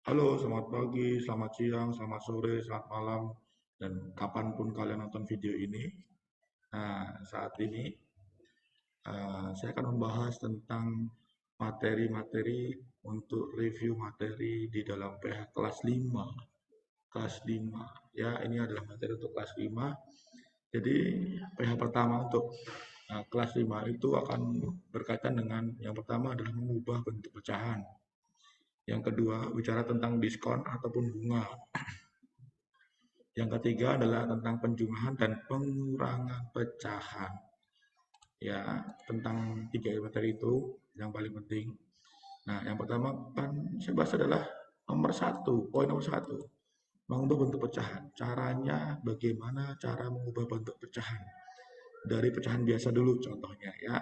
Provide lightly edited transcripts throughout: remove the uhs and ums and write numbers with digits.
Halo, selamat pagi, selamat siang, selamat sore, selamat malam, dan kapanpun kalian nonton video ini. Nah, saat ini saya akan membahas tentang materi-materi untuk review materi di dalam PH kelas 5. Kelas 5, ya ini adalah materi untuk kelas 5. Jadi PH pertama untuk kelas 5 itu akan berkaitan dengan yang pertama adalah mengubah bentuk pecahan. Yang kedua, bicara tentang diskon ataupun bunga. Yang ketiga adalah tentang penjumlahan dan pengurangan pecahan. Ya, tentang tiga materi itu yang paling penting. Nah, yang pertama kan saya bahas adalah poin nomor satu, mengubah bentuk pecahan. Caranya bagaimana cara mengubah bentuk pecahan? Dari pecahan biasa dulu contohnya ya.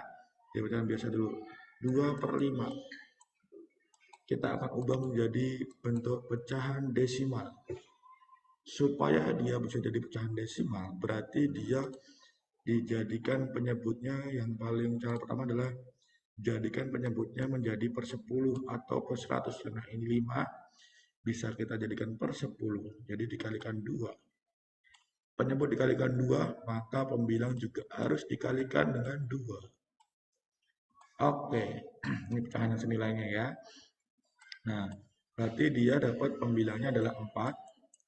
Dari pecahan biasa dulu. 2/5. Kita akan ubah menjadi bentuk pecahan desimal. Supaya dia bisa jadi pecahan desimal, berarti dia dijadikan penyebutnya yang paling cara pertama adalah jadikan penyebutnya menjadi per 10 atau per 100. Nah ini 5 bisa kita jadikan per 10, jadi dikalikan 2. Penyebut dikalikan 2, maka pembilang juga harus dikalikan dengan 2. Oke, ini pecahan yang senilainya ya. Nah, berarti dia dapat pembilangnya adalah 4,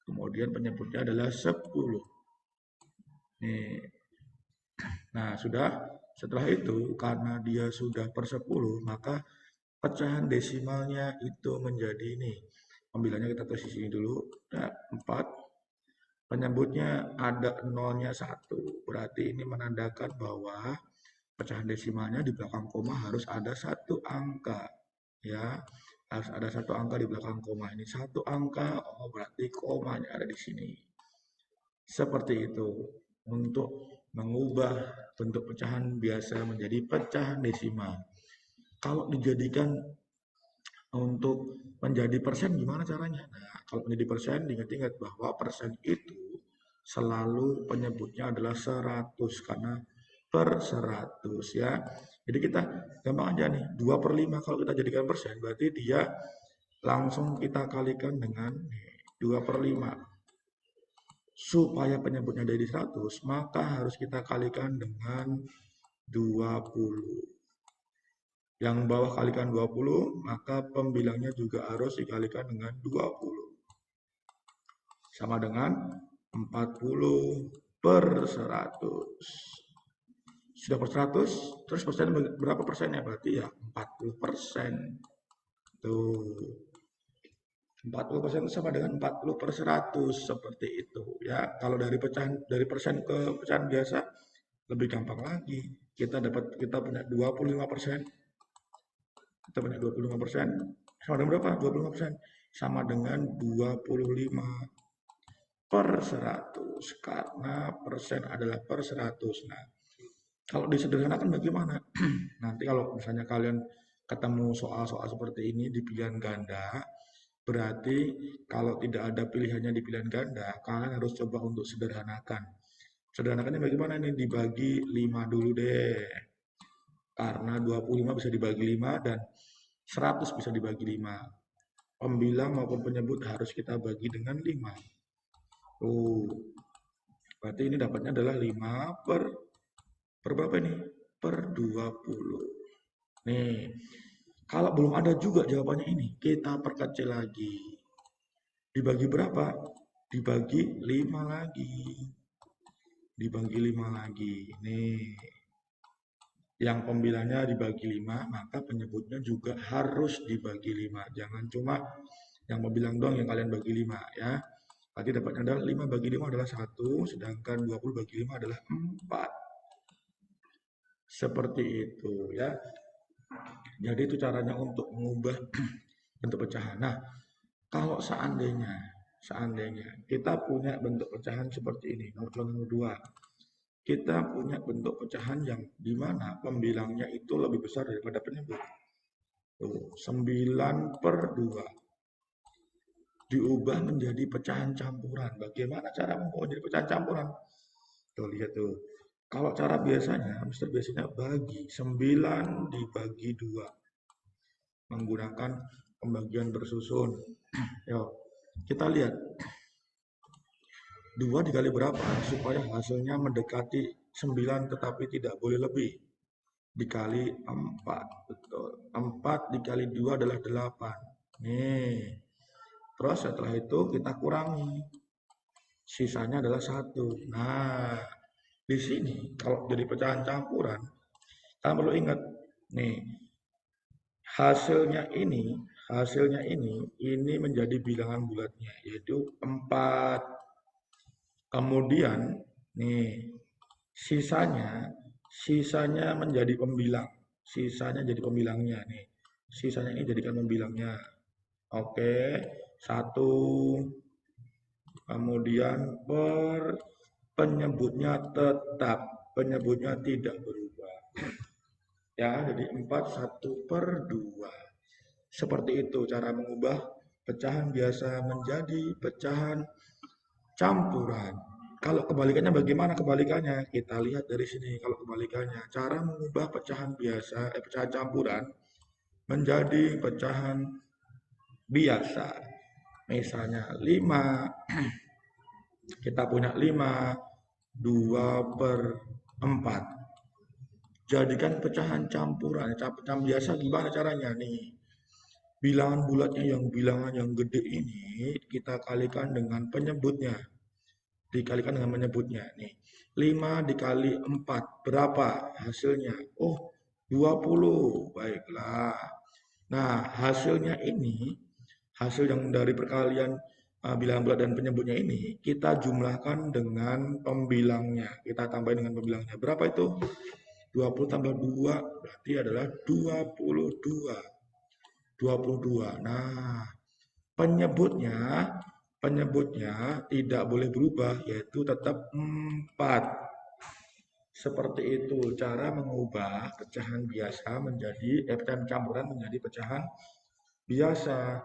kemudian penyebutnya adalah 10. Nih, nah, setelah itu karena dia sudah per 10, maka pecahan desimalnya itu menjadi ini. Pembilangnya kita tulis di sini dulu. Nah, 4. Penyebutnya ada nolnya 1. Berarti ini menandakan bahwa pecahan desimalnya di belakang koma harus ada satu angka. Ya, harus ada satu angka di belakang koma. Ini satu angka, oh berarti komanya ada di sini. Seperti itu. Untuk mengubah bentuk pecahan biasa menjadi pecahan desimal. Kalau dijadikan untuk menjadi persen gimana caranya? Nah, kalau menjadi persen, ingat-ingat bahwa persen itu selalu penyebutnya adalah 100 karena per 100 ya. Jadi kita gampang aja nih, 2/5 kalau kita jadikan persen berarti dia langsung kita kalikan dengan 2/5. Supaya penyebutnya dari 100, maka harus kita kalikan dengan 20. Yang bawah kalikan 20, maka pembilangnya juga harus dikalikan dengan 20. Sama dengan 40 per 100. Sudah per 100, terus persen berapa persennya? Berarti ya 40%. Tuh. 40% itu sama dengan 40 per 100, seperti itu ya. Kalau dari persen ke pecahan biasa lebih gampang lagi. Kita punya 25%. Kita punya 25%. Sama dengan berapa? 25%. Sama dengan 25 per 100 karena persen adalah per 100. Nah, kalau disederhanakan bagaimana? Nanti kalau misalnya kalian ketemu soal-soal seperti ini di pilihan ganda, berarti kalau tidak ada pilihannya di pilihan ganda, kalian harus coba untuk sederhanakan. Sederhanakannya bagaimana nih? Dibagi 5 dulu deh. Karena 25 bisa dibagi 5 dan 100 bisa dibagi 5. Pembilang maupun penyebut harus kita bagi dengan 5. Oh, berarti ini dapatnya adalah 5 per berapa ini? Per 20. Nih, kalau belum ada juga jawabannya ini, kita perkecil lagi. Dibagi berapa? Dibagi 5 lagi. Dibagi 5 lagi. Nih, yang pembilangnya dibagi 5, maka penyebutnya juga harus dibagi 5. Jangan cuma yang pembilang doang yang kalian bagi 5 ya. Berarti dapatnya adalah 5 bagi 5 adalah 1, sedangkan 20 bagi 5 adalah 4. Seperti itu ya. Jadi itu caranya untuk mengubah bentuk pecahan. Nah, kalau seandainya kita punya bentuk pecahan seperti ini, nomor 2, kita punya bentuk pecahan yang dimana pembilangnya itu lebih besar daripada penyebut. Tuh, 9/2 diubah menjadi pecahan campuran. Bagaimana cara mengubah menjadi pecahan campuran? Tuh, lihat tuh. Kalau cara biasanya, biasanya bagi 9 dibagi 2 menggunakan pembagian bersusun. Yuk, kita lihat 2 dikali berapa supaya hasilnya mendekati 9 tetapi tidak boleh lebih. Dikali 4, betul. 4 dikali 2 adalah 8. Nih. Terus setelah itu kita kurangi. Sisanya adalah 1. Nah, di sini kalau jadi pecahan campuran, kalian perlu ingat nih, hasilnya ini menjadi bilangan bulatnya yaitu 4. Kemudian nih sisanya menjadi pembilang. Sisanya jadi pembilangnya nih. Sisanya ini jadikan pembilangnya. Oke, 1. Kemudian penyebutnya tetap, penyebutnya tidak berubah. Ya, jadi 4 1/2. Seperti itu cara mengubah pecahan biasa menjadi pecahan campuran. Kalau kebalikannya bagaimana kebalikannya? Kita lihat dari sini. Kalau kebalikannya, cara mengubah pecahan biasa, pecahan campuran menjadi pecahan biasa. Misalnya 5, kita punya 5, 2/4. Jadikan pecahan campuran, pecahan biasa gimana caranya nih? Bilangan bulatnya bilangan yang gede ini kita kalikan dengan penyebutnya. Dikalikan dengan menyebutnya nih. 5 dikali 4 berapa hasilnya? Oh, 20. Baiklah. Nah, hasilnya ini, hasil yang dari perkalian bilangan bulat dan penyebutnya ini, kita jumlahkan dengan pembilangnya. Kita tambah dengan pembilangnya. Berapa itu? 20 tambah 2 berarti adalah 22. 22. Nah, penyebutnya tidak boleh berubah yaitu tetap 4. Seperti itu cara mengubah pecahan biasa menjadi pecahan campuran menjadi pecahan biasa.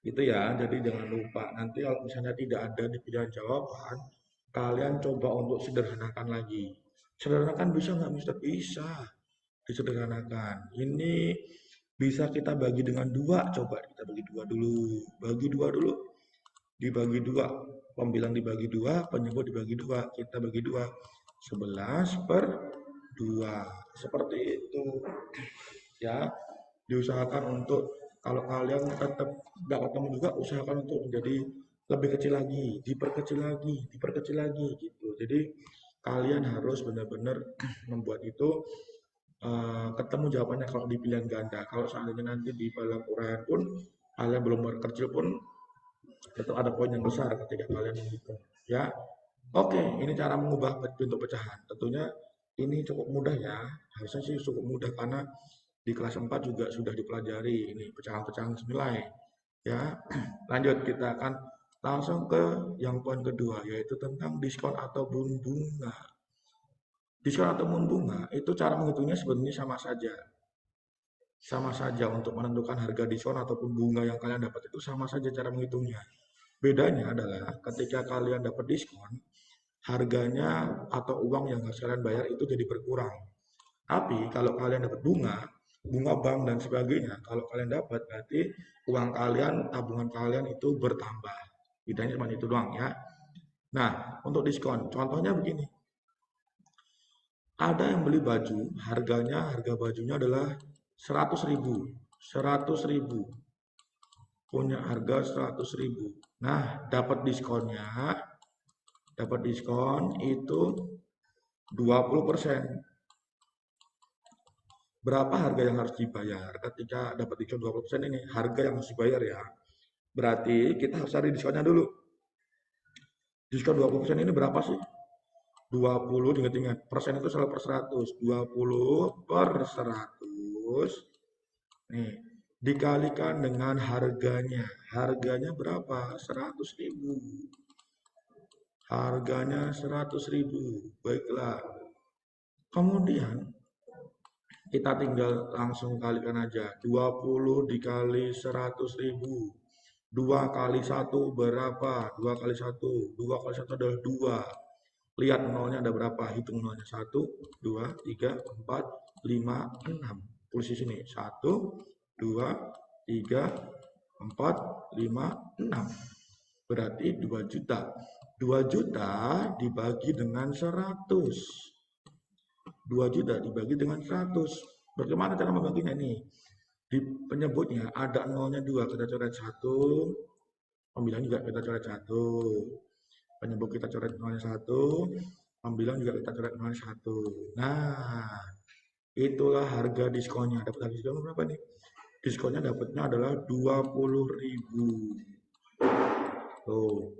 Itu ya, jadi jangan lupa nanti kalau misalnya tidak ada di pilihan jawaban, kalian coba untuk sederhanakan lagi. Sederhanakan bisa nggak, Mister? Bisa disederhanakan. Ini bisa kita bagi dengan 2. Coba kita bagi 2 dulu. Bagi 2 dulu. Dibagi 2. Pembilang dibagi 2, penyebut dibagi 2. Kita bagi 2. 11/2. Seperti itu. Ya, diusahakan untuk kalau kalian tetap nggak ketemu juga, usahakan untuk menjadi lebih kecil lagi, diperkecil lagi gitu. Jadi kalian harus benar-benar membuat itu ketemu jawabannya kalau di pilihan ganda. Kalau seandainya nanti di pilihan uraian pun kalian belum berkecil pun tetap ada poin yang besar ketika kalian menghitung. Ya, oke, ini cara mengubah bentuk pecahan. Tentunya ini cukup mudah ya. Harusnya sih cukup mudah karena di kelas 4 juga sudah dipelajari ini pecahan-pecahan senilai. Ya, lanjut kita akan langsung ke yang poin kedua yaitu tentang diskon ataupun bunga. Diskon ataupun bunga itu cara menghitungnya sebenarnya sama saja. Sama saja untuk menentukan harga diskon ataupun bunga yang kalian dapat itu sama saja cara menghitungnya. Bedanya adalah ketika kalian dapat diskon, harganya atau uang yang harus kalian bayar itu jadi berkurang. Tapi kalau kalian dapat bunga bank dan sebagainya, kalau kalian dapat berarti uang kalian, tabungan kalian itu bertambah. Bedanya cuma itu doang ya. Nah, untuk diskon, contohnya begini. Ada yang beli baju, harga bajunya adalah 100.000. 100.000. Punya harga 100.000. Nah, dapat diskon itu 20%. Berapa harga yang harus dibayar ketika dapat diskon 20% ini? Harga yang harus dibayar ya. Berarti kita harus cari diskonnya dulu. Diskon 20% ini berapa sih? 20, ingat-ingat. Persen itu selalu per 100. 20/100. Nih, dikalikan dengan harganya. Harganya berapa? 100.000. Harganya 100.000. Baiklah. Kemudian kita tinggal langsung kalikan aja. 20 dikali 100.000. 2 kali 1 berapa? 2 kali 1. 2 kali 1 adalah 2. Lihat nolnya ada berapa? Hitung nolnya. 1, 2, 3, 4, 5, 6. Tulis di sini. 1, 2, 3, 4, 5, 6. Berarti 2 juta. 2 juta dibagi dengan 100. 2 juta dibagi dengan 100. Bagaimana cara membaginya nih? Di penyebutnya ada nolnya 2, kita coret 1. Pembilang juga kita coret 1. Penyebut kita coret nolnya 1. Pembilang juga kita coret nolnya 1. Nah, itulah harga diskonnya. Dapat harga diskon berapa nih? Diskonnya dapatnya adalah 20.000. Tuh.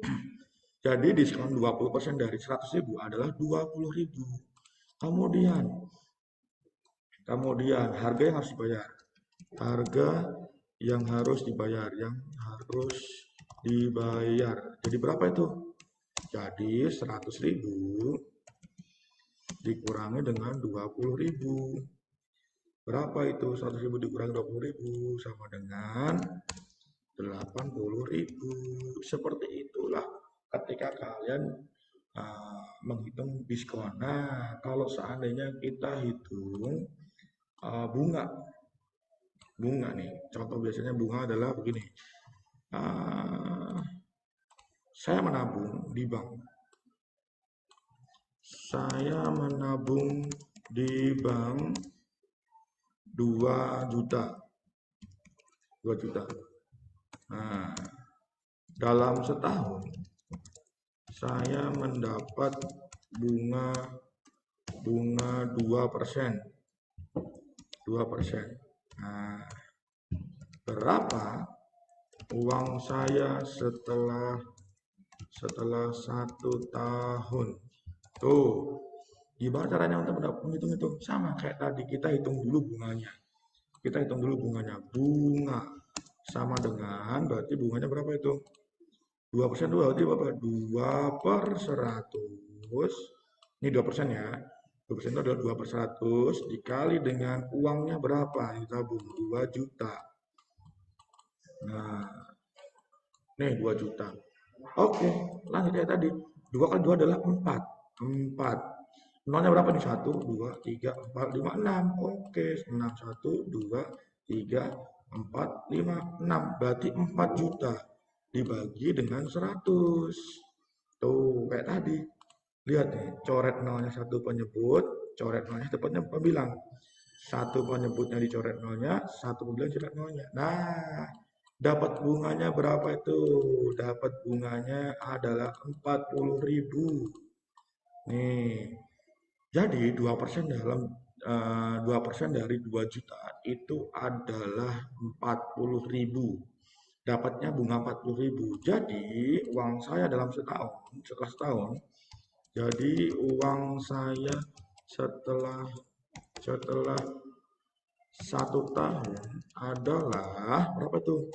Jadi diskon 20% dari 100.000 adalah 20.000. Kemudian harga yang harus dibayar. Harga yang harus dibayar, Jadi berapa itu? Jadi 100.000 dikurangi dengan 20.000. Berapa itu? 100.000 dikurangi 20.000 sama dengan 80.000. Seperti itulah ketika kalian menghitung diskon. Nah, kalau seandainya kita hitung bunga nih, contoh biasanya bunga adalah begini. Saya menabung di bank. 2 juta. Nah, dalam setahun saya mendapat bunga 2%. Nah, berapa uang saya setelah 1 tahun? Tuh, gimana caranya untuk menghitung itu? Sama kayak tadi, kita hitung dulu bunganya. Bunga sama dengan, berarti bunganya berapa itu? 2% berarti berapa? 2/100. Ini 2% ya. 2% itu adalah 2/100 dikali dengan uangnya berapa yang ditabung? 2 juta. Nah, nih 2 juta. Oke, lanjut kayak tadi. 2 kali 2 adalah 4. Nolnya berapa nih? 1, 2, 3, 4, 5, 6. Oke, 6, 1, 2, 3, 4, 5, 6. Berarti 4 juta dibagi dengan 100. Tuh, kayak tadi. Lihat nih, coret nolnya 1 penyebut, coret nolnya 1 pembilang. 1 penyebutnya dicoret nolnya, 1 pembilang coret nolnya. Nah, dapat bunganya berapa itu? Dapat bunganya adalah 40.000. Nih. Jadi 2% dalam 2% dari 2 juta itu adalah 40.000. Dapatnya bunga 40.000. Jadi uang saya dalam setelah setahun, jadi uang saya setelah 1 tahun adalah berapa tuh?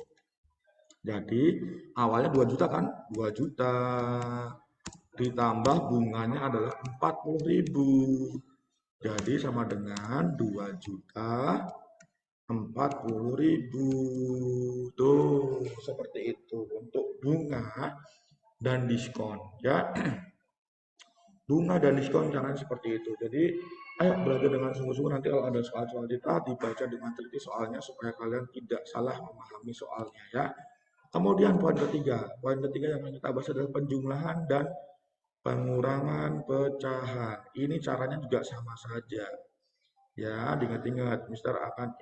Jadi awalnya 2 juta kan? 2 juta ditambah bunganya adalah 40.000. Jadi sama dengan 2 juta 40.000. Tuh, seperti itu untuk bunga dan diskon ya. Bunga dan diskon caranya seperti itu. Jadi ayo belajar dengan sungguh-sungguh, nanti kalau ada soal-soal kita dibaca dengan teliti soalnya supaya kalian tidak salah memahami soalnya ya. Kemudian poin ketiga yang kita bahas adalah penjumlahan dan pengurangan pecahan. Ini caranya juga sama saja. Ya, diingat-ingat, Mister akan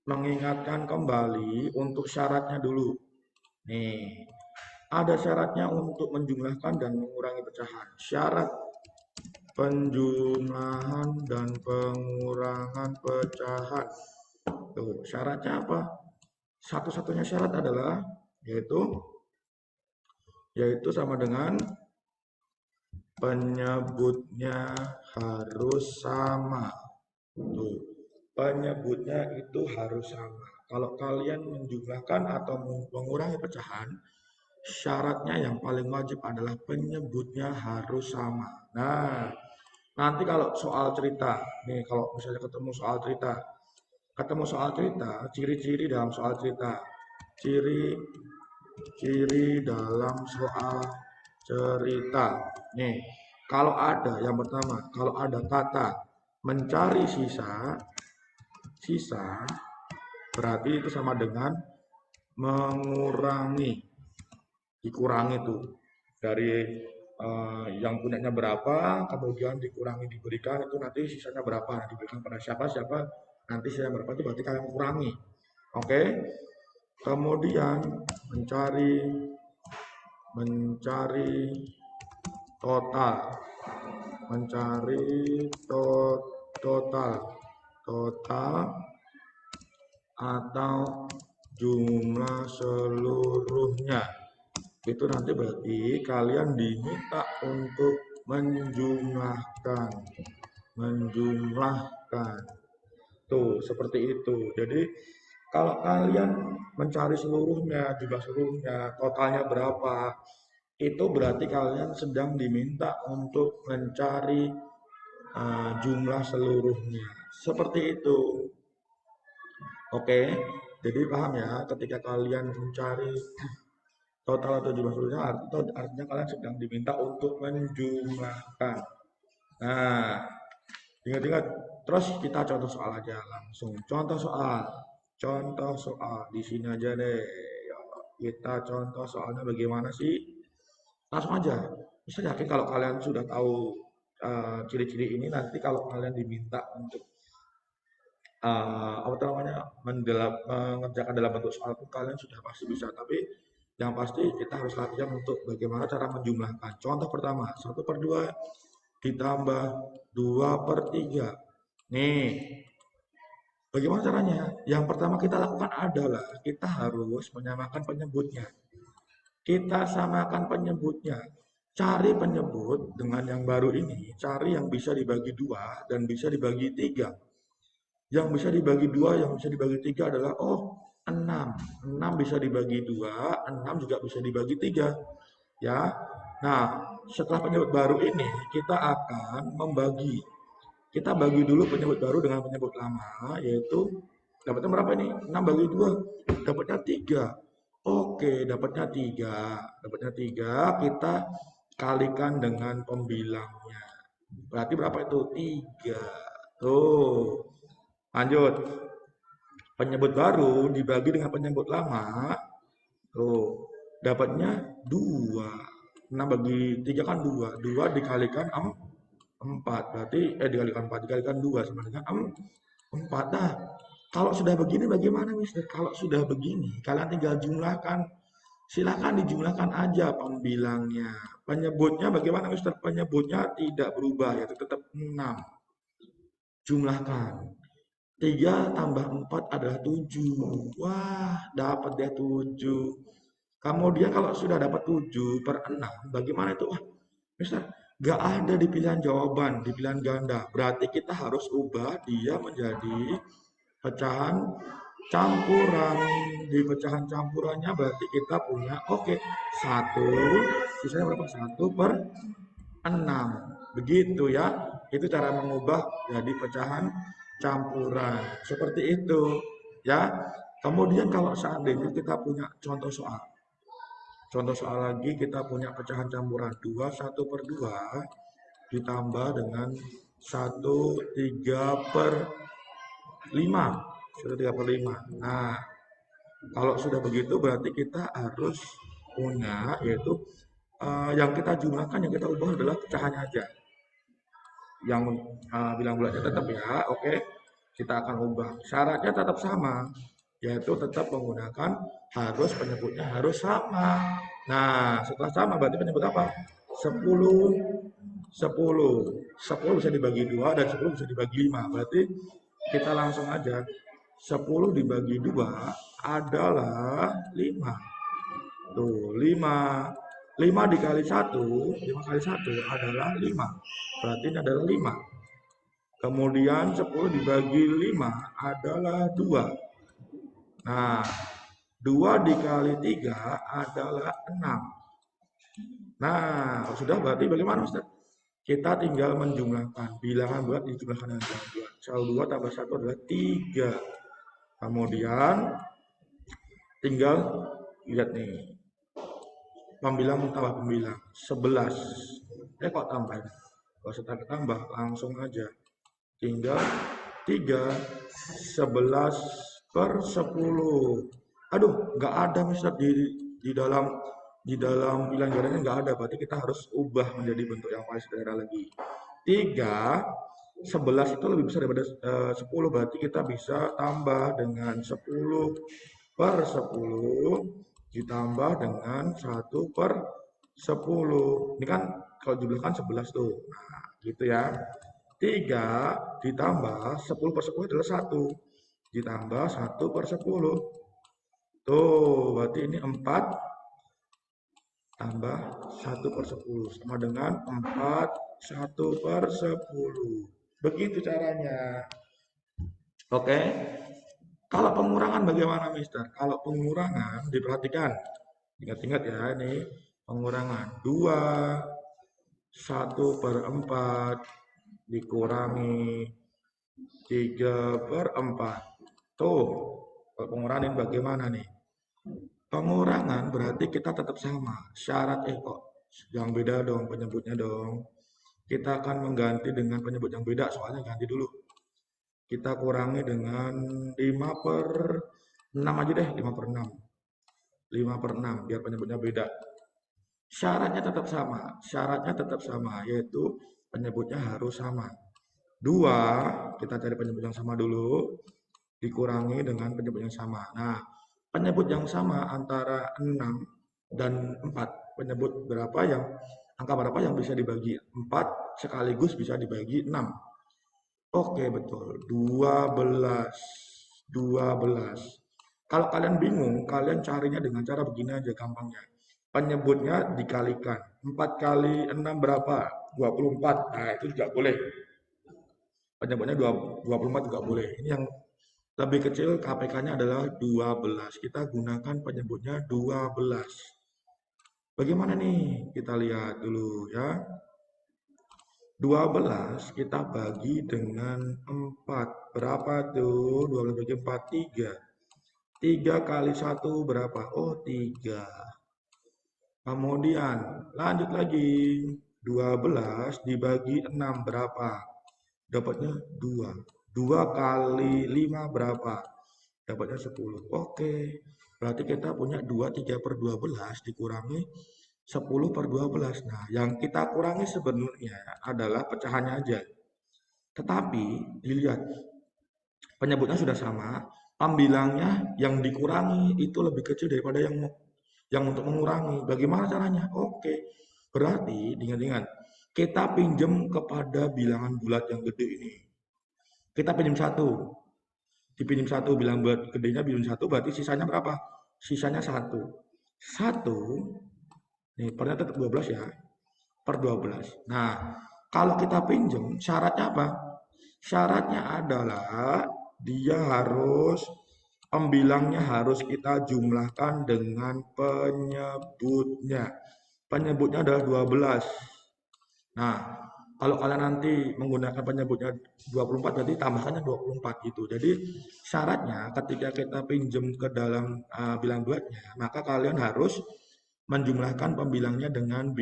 mengingatkan kembali untuk syaratnya dulu. Nih, ada syaratnya untuk menjumlahkan dan mengurangi pecahan. Syarat penjumlahan dan pengurangan pecahan. Tuh, syaratnya apa? Satu-satunya syarat adalah yaitu sama dengan penyebutnya harus sama. Tuh, penyebutnya itu harus sama. Kalau kalian menjumlahkan atau mengurangi pecahan, syaratnya yang paling wajib adalah penyebutnya harus sama. Nah, nanti kalau soal cerita, nih kalau misalnya ketemu soal cerita, ciri-ciri dalam soal cerita, ciri dalam soal cerita. Nih, kalau ada yang pertama, kalau ada kata mencari sisa, berarti itu sama dengan mengurangi, dikurangi tuh dari yang punyanya berapa, kemudian dikurangi diberikan itu nanti sisanya berapa, nah, diberikan pada siapa siapa nanti sisa berapa itu berarti kalian kurangi. Oke, kemudian mencari total, mencari total atau jumlah seluruhnya. Itu nanti berarti kalian diminta untuk menjumlahkan. Tuh, seperti itu. Jadi kalau kalian mencari seluruhnya, jumlah seluruhnya, totalnya berapa, itu berarti kalian sedang diminta untuk mencari jumlah seluruhnya. Seperti itu. Oke, jadi paham ya, ketika kalian mencari total atau jumlah seluruhnya, artinya kalian sedang diminta untuk menjumlahkan. Nah, ingat-ingat, terus kita contoh soal aja langsung. Contoh soal di sini aja deh. Kita contoh soalnya bagaimana sih? Langsung aja. Bisa yakin kalau kalian sudah tahu ciri-ciri ini, nanti kalau kalian diminta untuk apa namanya mengerjakan dalam bentuk soal pun kalian sudah pasti bisa. Tapi yang pasti kita harus latihan untuk bagaimana cara menjumlahkan. Contoh pertama, 1/2 ditambah 2/3. Nih, bagaimana caranya? Yang pertama kita lakukan adalah kita harus menyamakan penyebutnya. Kita samakan penyebutnya. Cari penyebut dengan yang baru ini, cari yang bisa dibagi 2 dan bisa dibagi 3. Yang bisa dibagi 2, yang bisa dibagi 3 adalah 6. 6 bisa dibagi 2, 6 juga bisa dibagi 3. Ya. Nah, setelah penyebut baru ini, kita akan membagi. Kita bagi dulu penyebut baru dengan penyebut lama, yaitu dapatnya berapa ini? 6 bagi 2, dapatnya 3. Oke, dapatnya 3, kita kalikan dengan pembilangnya. Berarti berapa itu? 3. Tuh, lanjut. Penyebut baru dibagi dengan penyebut lama, tuh, dapatnya 2. 6 bagi 3 kan 2. 2 dikalikan 4. Berarti dikalikan 4 dikalikan 2 sama dengan 4. Nah, kalau sudah begini bagaimana, Mister? Kalau sudah begini, kalian tinggal jumlahkan. Silakan dijumlahkan aja pembilangnya. Penyebutnya bagaimana, Mister? Penyebutnya tidak berubah, yaitu tetap 6. Jumlahkan. 3 tambah 4 adalah 7. Wah, dapat dia 7. Kemudian kalau sudah dapat 7/6, bagaimana itu? Wah, Mister, gak ada di pilihan jawaban, di pilihan ganda. Berarti kita harus ubah dia menjadi pecahan campuran. Di pecahan campurannya berarti kita punya, 1, sisanya berapa? 1/6. Begitu ya. Itu cara mengubah jadi pecahan campuran. Seperti itu ya. Kemudian kalau seandainya kita punya contoh soal. Contoh soal lagi kita punya pecahan campuran 1/2 ditambah dengan 1/3/5. 1/3/5. Nah, kalau sudah begitu berarti kita harus punya, yaitu yang kita jumlahkan, yang kita ubah adalah pecahannya aja. Yang bilang bulatnya tetap ya, oke. Kita akan ubah. Syaratnya tetap sama, yaitu tetap menggunakan penyebutnya harus sama. Nah, setelah sama berarti penyebut apa? 10. 10 bisa dibagi 2 dan 10 bisa dibagi 5. Berarti kita langsung aja. 10 dibagi 2 adalah 5. Tuh, 5. 5 dikali 1, 5 kali 1 adalah 5. Berarti ini adalah 5. Kemudian 10 dibagi 5 adalah 2. Nah, 2 dikali 3 adalah 6. Nah, sudah berarti bagaimana, Ustaz? Kita tinggal menjumlahkan. Bilangan bulat dijumlahkan dengan bilangan bulat. 2 tambah 1 adalah 3. Kemudian tinggal lihat nih. Pembilang tambah pembilang. 11. Kok tambah? Kalau setelah tambah langsung aja. Tinggal 3, 11 per 10. Aduh, nggak ada Mister di dalam pilihan gandanya nggak ada. Berarti kita harus ubah menjadi bentuk yang paling sederhana lagi. 3, 11 itu lebih besar daripada 10. Berarti kita bisa tambah dengan 10 per 10 ditambah dengan 1 per 10. Ini kan kalau jumlah kan 11 tuh. Nah, gitu ya. 3 ditambah 10 per 10 adalah 1. Ditambah 1 per 10. Tuh, berarti ini 4 tambah 1 per 10 sama dengan 4 1 per 10. Begitu caranya. Oke. Kalau pengurangan bagaimana, Mister? Kalau pengurangan diperhatikan. Ingat-ingat ya, ini pengurangan 2 1 per 4 dikurangi 3 per 4. Tuh, kalau pengurangan bagaimana nih? Pengurangan berarti kita tetap sama. Syarat kok yang beda dong penyebutnya dong. Kita akan mengganti dengan penyebut yang beda, soalnya ganti dulu. Kita kurangi dengan 5 per 6 aja deh, 5 per 6. 5 per 6, biar penyebutnya beda. Syaratnya tetap sama, yaitu penyebutnya harus sama. 2, kita cari penyebut yang sama dulu, dikurangi dengan penyebut yang sama. Nah, penyebut yang sama antara 6 dan 4. Penyebut angka berapa yang bisa dibagi 4 sekaligus bisa dibagi 6. Oke, betul. 12. 12. Kalau kalian bingung, kalian carinya dengan cara begini aja gampangnya. Penyebutnya dikalikan. 4 kali 6 berapa? 24. Nah, itu juga boleh. Penyebutnya 24 juga boleh. Ini yang lebih kecil KPK-nya adalah 12. Kita gunakan penyebutnya 12. Bagaimana nih? Kita lihat dulu ya. 12 kita bagi dengan 4. Berapa tuh? 12 bagi 4, 3. 3 kali 1 berapa? Oh, 3. Kemudian lanjut lagi. 12 dibagi 6 berapa? Dapatnya 2. 2 kali 5 berapa? Dapatnya 10. Oke. Berarti kita punya 3 per 12 dikurangi 10 per 12. Nah, yang kita kurangi sebenarnya adalah pecahannya aja. Tetapi dilihat penyebutnya sudah sama, pembilangnya yang dikurangi itu lebih kecil daripada yang untuk mengurangi. Bagaimana caranya? Oke. Berarti ingat-ingat, kita pinjam kepada bilangan bulat yang gede ini. Kita pinjam 1. Dipinjam 1, bilangan bulat gedenya pinjam 1, berarti sisanya berapa? Sisanya 1. 1, nih pernya tetap 12 ya, per 12. Nah, kalau kita pinjam, syaratnya apa? Syaratnya adalah pembilangnya harus kita jumlahkan dengan penyebutnya. Penyebutnya adalah 12. Nah, kalau kalian nanti menggunakan penyebutnya 24, berarti tambahkannya 24 gitu. Jadi syaratnya ketika kita pinjam ke dalam bilang bulatnya, maka kalian harus menjumlahkan pembilangnya dengan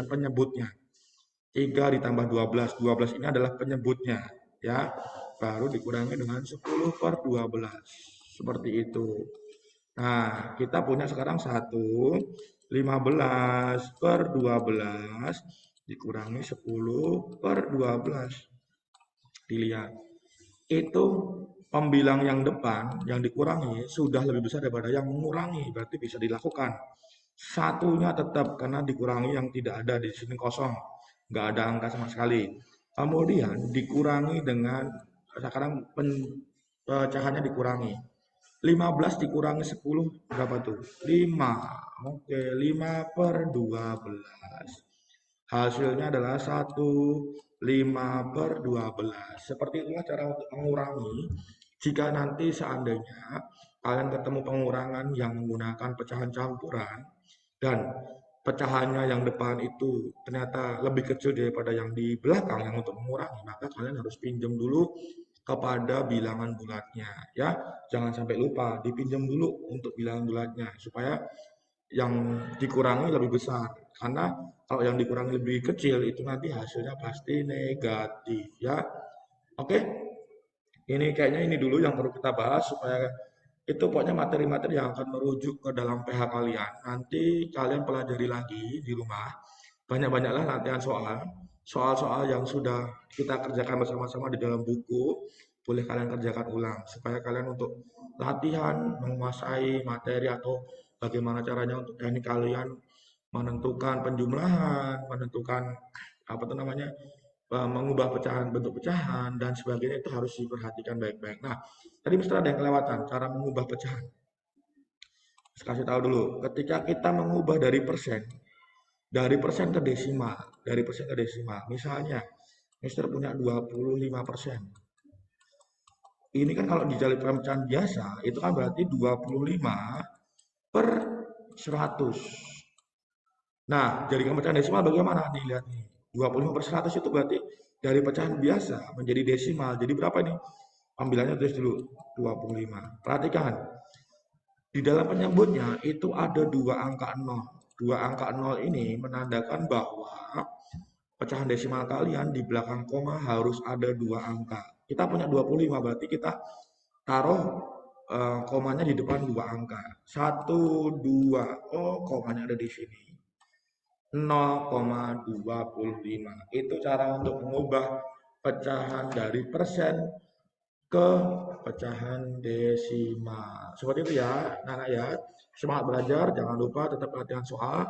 penyebutnya. 3 ditambah 12. 12 ini adalah penyebutnya, ya. Baru dikurangi dengan 10 per 12. Seperti itu. Nah, kita punya sekarang 15 per 12 dikurangi 10 per 12. Dilihat. Itu pembilang yang depan, yang dikurangi, sudah lebih besar daripada yang mengurangi. Berarti bisa dilakukan. Satunya tetap karena dikurangi yang tidak ada di sini kosong. Nggak ada angka sama sekali. Kemudian dikurangi dengan, sekarang pecahannya dikurangi. 15 dikurangi 10 berapa tuh? 5. Oke, 5 per 12. Hasilnya adalah 5 per 12. Seperti itulah cara untuk mengurangi. Jika nanti seandainya kalian ketemu pengurangan yang menggunakan pecahan campuran dan pecahannya yang depan itu ternyata lebih kecil daripada yang di belakang yang untuk mengurangi, maka kalian harus pinjam dulu kepada bilangan bulatnya ya. Jangan sampai lupa dipinjam dulu untuk bilangan bulatnya supaya yang dikurangi lebih besar. Karena kalau yang dikurangi lebih kecil itu nanti hasilnya pasti negatif ya. Oke? Ini kayaknya ini dulu yang perlu kita bahas supaya itu pokoknya materi-materi yang akan merujuk ke dalam PH kalian. Nanti kalian pelajari lagi di rumah. Banyak-banyaklah latihan soal. Soal-soal yang sudah kita kerjakan bersama-sama di dalam buku, boleh kalian kerjakan ulang. Supaya kalian untuk latihan, menguasai materi atau bagaimana caranya untuk teknik kalian menentukan penjumlahan, menentukan apa itu namanya, mengubah pecahan, bentuk pecahan dan sebagainya itu harus diperhatikan baik-baik. Nah, tadi Mister ada yang kelewatan cara mengubah pecahan. Saya kasih tahu dulu, ketika kita mengubah dari persen ke desimal, dari persen ke desimal. Misalnya, Mister punya 25%. Ini kan kalau dijalik pecahan biasa, itu kan berarti 25 per 100. Nah, dari pecahan desimal bagaimana nih? Lihat nih. 25 per 100 itu berarti dari pecahan biasa menjadi desimal. Jadi berapa nih? Ambilannya tulis dulu 25. Perhatikan, di dalam penyebutnya itu ada dua angka 0. Dua angka 0 ini menandakan bahwa pecahan desimal kalian di belakang koma harus ada dua angka. Kita punya 25, berarti kita taruh komanya di depan dua angka. 1, 2, oh komanya ada di sini. 0,25. Itu cara untuk mengubah pecahan dari persen ke pecahan desimal. Seperti itu ya, anak ya. Semangat belajar, jangan lupa tetap latihan soal.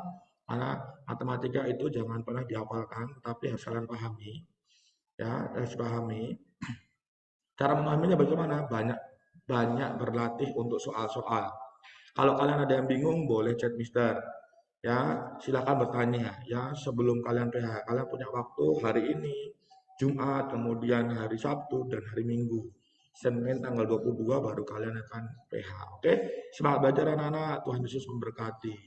Karena matematika itu jangan pernah dihafalkan, tapi harus kalian pahami. Ya, harus pahami. Cara memahaminya bagaimana? Banyak banyak berlatih untuk soal-soal. Kalau kalian ada yang bingung, boleh chat Mister. Ya, silakan bertanya. Ya, sebelum kalian PH, kalian punya waktu hari ini, Jumat, kemudian hari Sabtu, dan hari Minggu. Senin tanggal 22 baru kalian akan PH. Oke, semangat belajar anak-anak. Tuhan Yesus memberkati.